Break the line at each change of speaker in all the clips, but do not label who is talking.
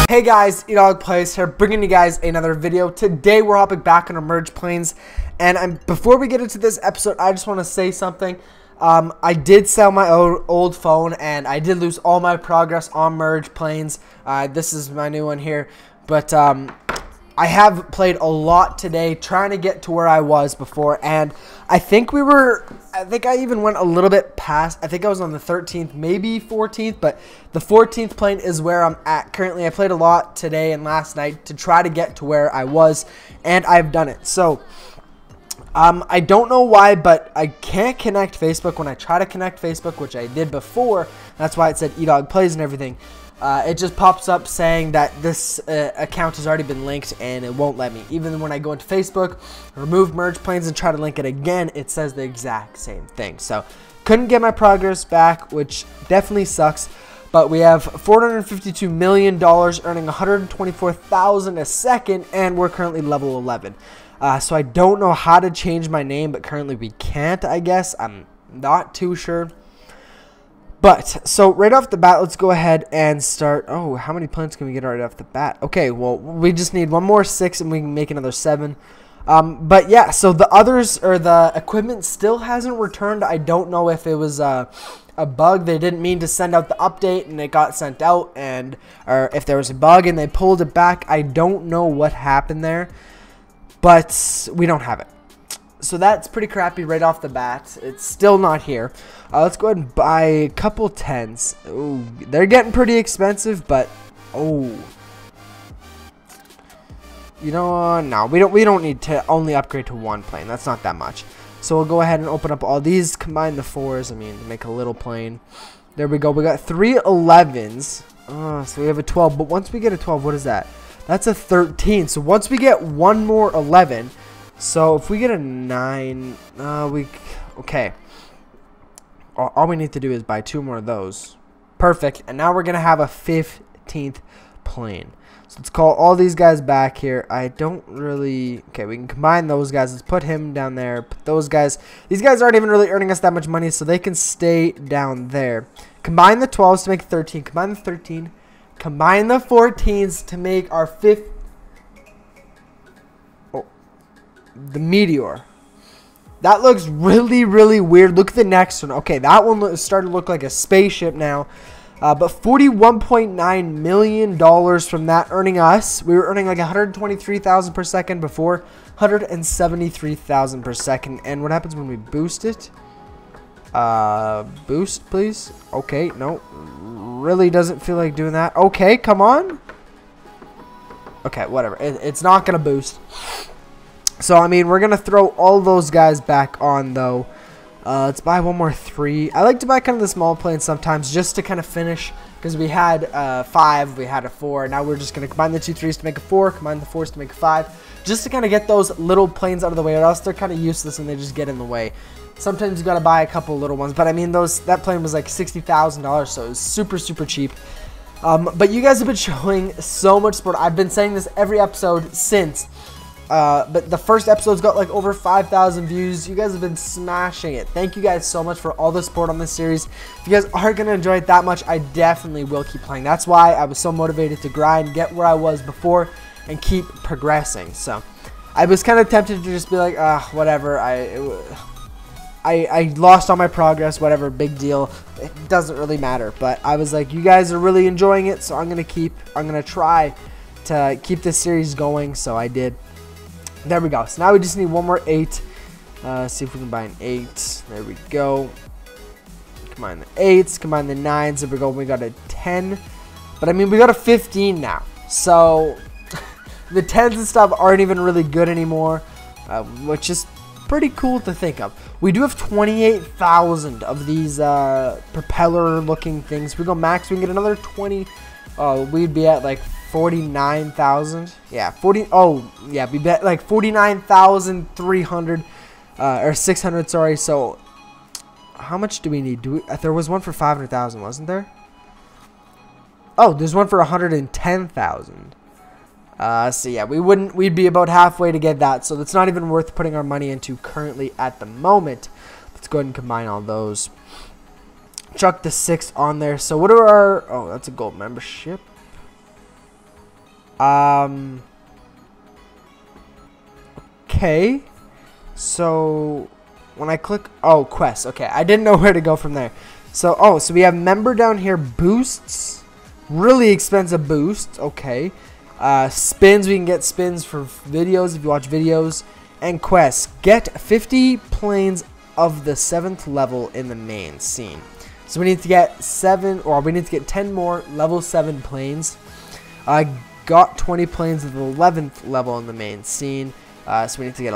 Hey guys, EdogPlays here, bringing you guys another video. Today we're hopping back into merge planes, and before we get into this episode, I just want to say something. I did sell my old phone, and I did lose all my progress on merge planes. This is my new one here, but I have played a lot today, trying to get to where I was before, and I think I even went a little bit past. I think I was on the 13th, maybe 14th, but the 14th plane is where I'm at currently. I played a lot today and last night to try to get to where I was, and I've done it. So, I don't know why, but I can't connect Facebook. When I try to connect Facebook, which I did before, that's why it said EdogPlays and everything. It just pops up saying that this account has already been linked, and it won't let me. Even when I go into Facebook, remove merge planes, and try to link it again, it says the exact same thing. So, couldn't get my progress back, which definitely sucks. But we have $452 million, earning $124,000 a second, and we're currently level 11. So I don't know how to change my name, but currently we can't, I guess. I'm not too sure. But, so right off the bat, let's go ahead and start. Oh, how many planes can we get right off the bat? Okay, well, we just need one more 6 and we can make another 7. But yeah, so the others, or the equipment still hasn't returned. I don't know if it was a bug. They didn't mean to send out the update and it got sent out, or if there was a bug and they pulled it back. I don't know what happened there, but we don't have it. So that's pretty crappy right off the bat. It's still not here. Let's go ahead and buy a couple 10s. Ooh, they're getting pretty expensive, but oh, you know, no, we don't need to only upgrade to one plane. That's not that much. So we'll go ahead and open up all these, combine the 4s. I mean, make a little plane. There we go. We got 3 11s. So we have a 12. But once we get a 12, what is that? That's a 13. So once we get one more 11. So if we get a 9, okay. All we need to do is buy 2 more of those. Perfect. And now we're going to have a 15th plane. So let's call all these guys back here. I don't really, okay, we can combine those guys. Let's put him down there. Put those guys. These guys aren't even really earning us that much money, so they can stay down there. Combine the 12s to make 13. Combine the 13. Combine the 14s to make our 5th. The Meteor. That looks really, really weird. Look at the next one. Okay, that one is starting to look like a spaceship now. But $41.9 million from that, earning us. We were earning like 123,000 per second before, 173,000 per second. And what happens when we boost it? Boost, please. Okay, no. Really doesn't feel like doing that. Okay, come on. Okay, whatever. It's not going to boost. So, I mean, we're going to throw all those guys back on, though. Let's buy one more 3. I like to buy kind of the small planes sometimes just to kind of finish. Because we had 5, we had a 4. Now we're just going to combine the 2 3s to make a 4. Combine the 4s to make a 5. Just to kind of get those little planes out of the way. Or else they're kind of useless and they just get in the way. Sometimes you got to buy a couple little ones. But, I mean, that plane was like $60,000. So it was super, super cheap. But you guys have been showing so much support. I've been saying this every episode since. But the first episode's got like over 5,000 views. You guys have been smashing it. Thank you guys so much for all the support on this series. If you guys are going to enjoy it that much, I definitely will keep playing. That's why I was so motivated to grind, get where I was before, and keep progressing. So I was kind of tempted to just be like, whatever. I lost all my progress, whatever, big deal. It doesn't really matter. But I was like, you guys are really enjoying it, so I'm going to try to keep this series going. So I did. There we go. So now we just need one more 8. See if we can buy an 8. There we go. Combine the 8s. Combine the 9s. There we go. We got a 10. But I mean, we got a 15 now. So the 10s and stuff aren't even really good anymore, which is pretty cool to think of. We do have 28,000 of these propeller-looking things. If we go max, we can get another 20. We'd be at like 49,000. Yeah, 40. Oh, yeah, we bet like 49,300 or 600. Sorry. So, how much do we need? There was one for 500,000, wasn't there? Oh, there's one for 110,000. So yeah, we'd be about halfway to get that. So that's not even worth putting our money into currently at the moment. Let's go ahead and combine all those. Chuck the 6 on there. So what are our... Oh, that's a gold membership. Okay. So when I click, oh, quest. Okay, I didn't know where to go from there. So, oh, so we have member down here, boosts, really expensive boosts. Okay. Spins, we can get spins for videos if you watch videos. And quests, get 50 planes of the 7th level in the main scene. So we need to get 10 more level 7 planes. Got 20 planes of the 11th level in the main scene. So we need to get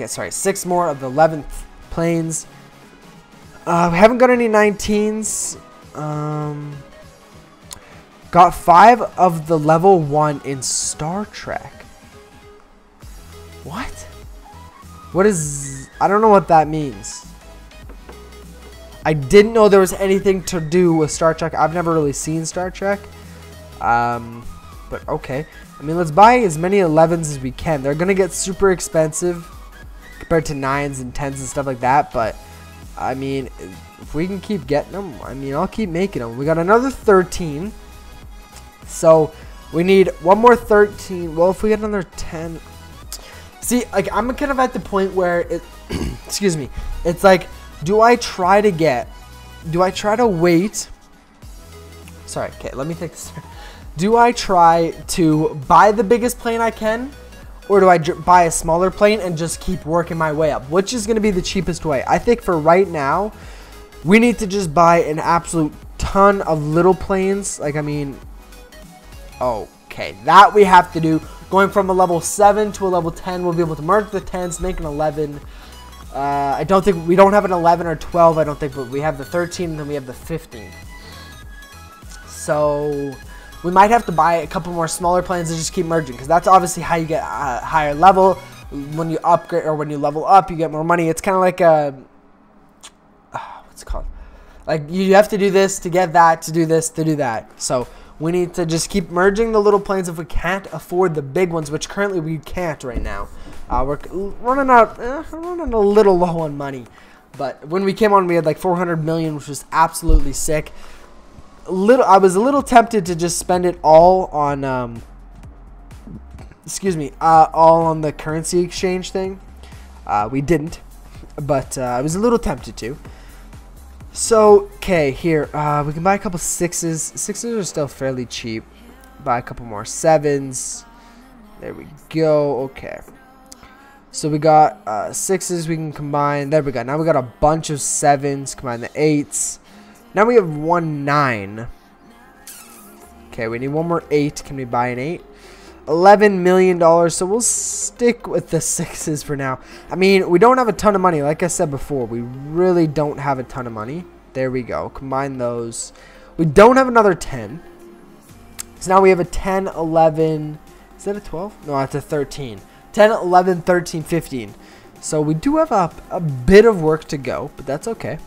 6 more of the 11th planes. We haven't got any 19s. Got 5 of the level 1 in Star Trek. What? What is... I don't know what that means. I didn't know there was anything to do with Star Trek. I've never really seen Star Trek. But okay. I mean, let's buy as many 11s as we can. They're going to get super expensive compared to 9s and 10s and stuff like that. But, I mean, if we can keep getting them, I mean, I'll keep making them. We got another 13. So, we need one more 13. Well, if we get another 10... See, like, I'm kind of at the point where it... excuse me. It's like, do I try to wait... Sorry, okay, let me think this through. Do I try to buy the biggest plane I can, or do I buy a smaller plane and just keep working my way up? Which is going to be the cheapest way? I think for right now, we need to just buy an absolute ton of little planes. Like, I mean, okay, that we have to do. Going from a level 7 to a level 10, we'll be able to merge the 10s, make an 11. I don't think, we don't have an 11 or 12, I don't think, but we have the 13 and then we have the 15. So... we might have to buy a couple more smaller planes and just keep merging, because that's obviously how you get a higher level. When you upgrade or when you level up, you get more money. It's kind of like a... what's it called? Like, you have to do this to get that, to do this, to do that. So, we need to just keep merging the little planes if we can't afford the big ones, which currently we can't right now. We're running a little low on money. But when we came on, we had like 400 million, which was absolutely sick. I was a little tempted to just spend it all on all on the currency exchange thing. We didn't, but I was a little tempted to. So, okay, here we can buy a couple 6s. 6s are still fairly cheap. Buy a couple more 7s. There we go. Okay, so we got 6s we can combine. There we go. Now we got a bunch of 7s. Combine the 8s. Now we have 1 9. Okay, we need one more 8. Can we buy an 8? $11 million. So we'll stick with the 6s for now. I mean, we don't have a ton of money. Like I said before, we really don't have a ton of money. There we go. Combine those. We don't have another 10. So now we have a 10, 11. Is that a 12? No, that's a 13. 10, 11, 13, 15. So we do have a bit of work to go, but that's okay.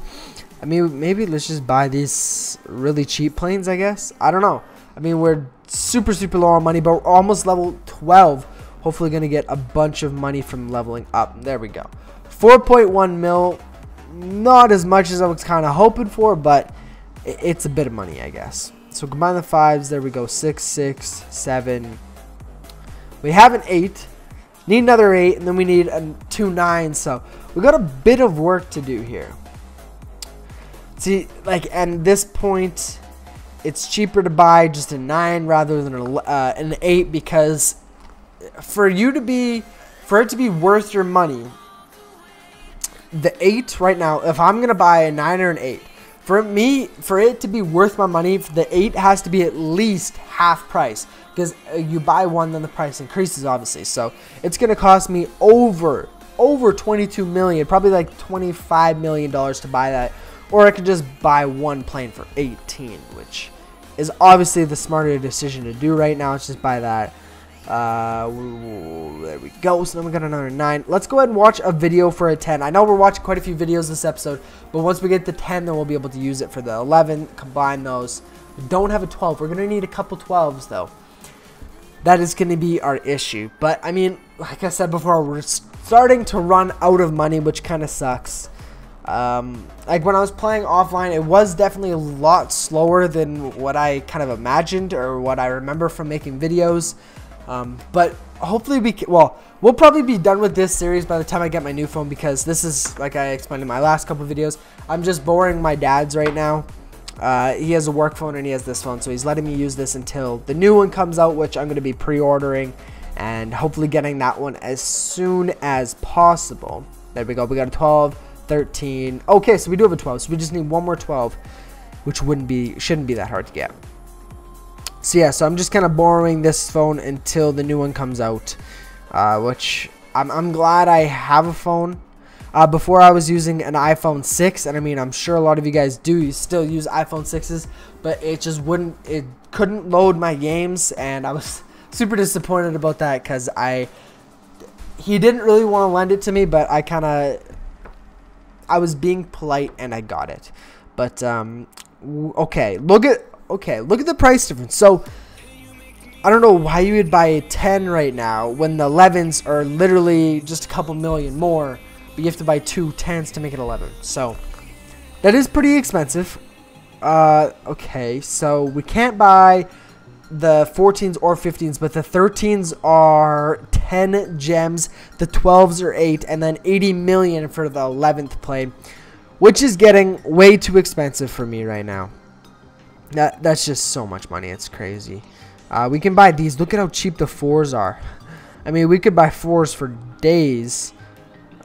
I mean, maybe let's just buy these really cheap planes, I guess. I don't know. I mean, we're super, super low on money, but we're almost level 12. Hopefully going to get a bunch of money from leveling up. There we go. 4.1 mil. Not as much as I was kind of hoping for, but it's a bit of money, I guess. So combine the 5s. There we go. 6, 6, 7. We have an 8. Need another 8, and then we need a 2 9s. So we got a bit of work to do here. See, like, at this point, it's cheaper to buy just a 9 rather than an 8, because for it to be worth your money, the 8 right now, if I'm going to buy a 9 or an 8, for it to be worth my money, the 8 has to be at least half price, because you buy one, then the price increases, obviously. So it's going to cost me over 22 million, probably like $25 million to buy that. Or I could just buy one plane for 18, which is obviously the smarter decision to do right now. Let's just buy that. There we go. So then we got another 9. Let's go ahead and watch a video for a 10. I know we're watching quite a few videos this episode, but once we get to 10, then we'll be able to use it for the 11. Combine those. We don't have a 12. We're going to need a couple 12s, though. That is going to be our issue. But, I mean, like I said before, we're starting to run out of money, which kind of sucks. Like when I was playing offline, it was definitely a lot slower than what I kind of imagined or what I remember from making videos. But hopefully we'll probably be done with this series by the time I get my new phone, because this is, like I explained in my last couple videos, I'm just borrowing my dad's right now. He has a work phone and he has this phone, so he's letting me use this until the new one comes out, which I'm going to be pre-ordering and hopefully getting that one as soon as possible. There we go. We got a 12, 13. Okay, so we do have a 12, so we just need one more 12, which shouldn't be that hard to get. So yeah, so I'm just kind of borrowing this phone until the new one comes out, which I'm glad I have a phone. Before I was using an iPhone 6, and I mean, I'm sure a lot of you guys do still use iPhone 6s, but it just couldn't load my games, and I was super disappointed about that, because he didn't really want to lend it to me, but I was being polite and I got it. But okay, look at the price difference. So I don't know why you would buy a 10 right now when the 11s are literally just a couple million more, but you have to buy 2 10s to make it 11. So that is pretty expensive. Okay, so we can't buy the 14s or 15s, but the 13s are 10 gems, the 12s are 8, and then 80 million for the 11th play, which is getting way too expensive for me right now. That's just so much money. It's crazy. We can buy these. Look at how cheap the 4s are. I mean, we could buy 4s for days.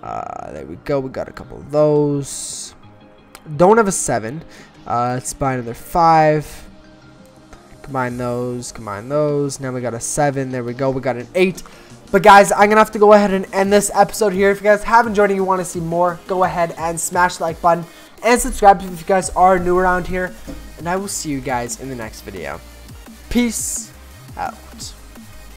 There we go. We got a couple of those. Don't have a 7. Let's buy another 5. Combine those. Combine those. Now we got a 7. There we go. We got an 8. But guys, I'm going to have to go ahead and end this episode here. If you guys have enjoyed and you want to see more, go ahead and smash the like button and subscribe if you guys are new around here. And I will see you guys in the next video. Peace out.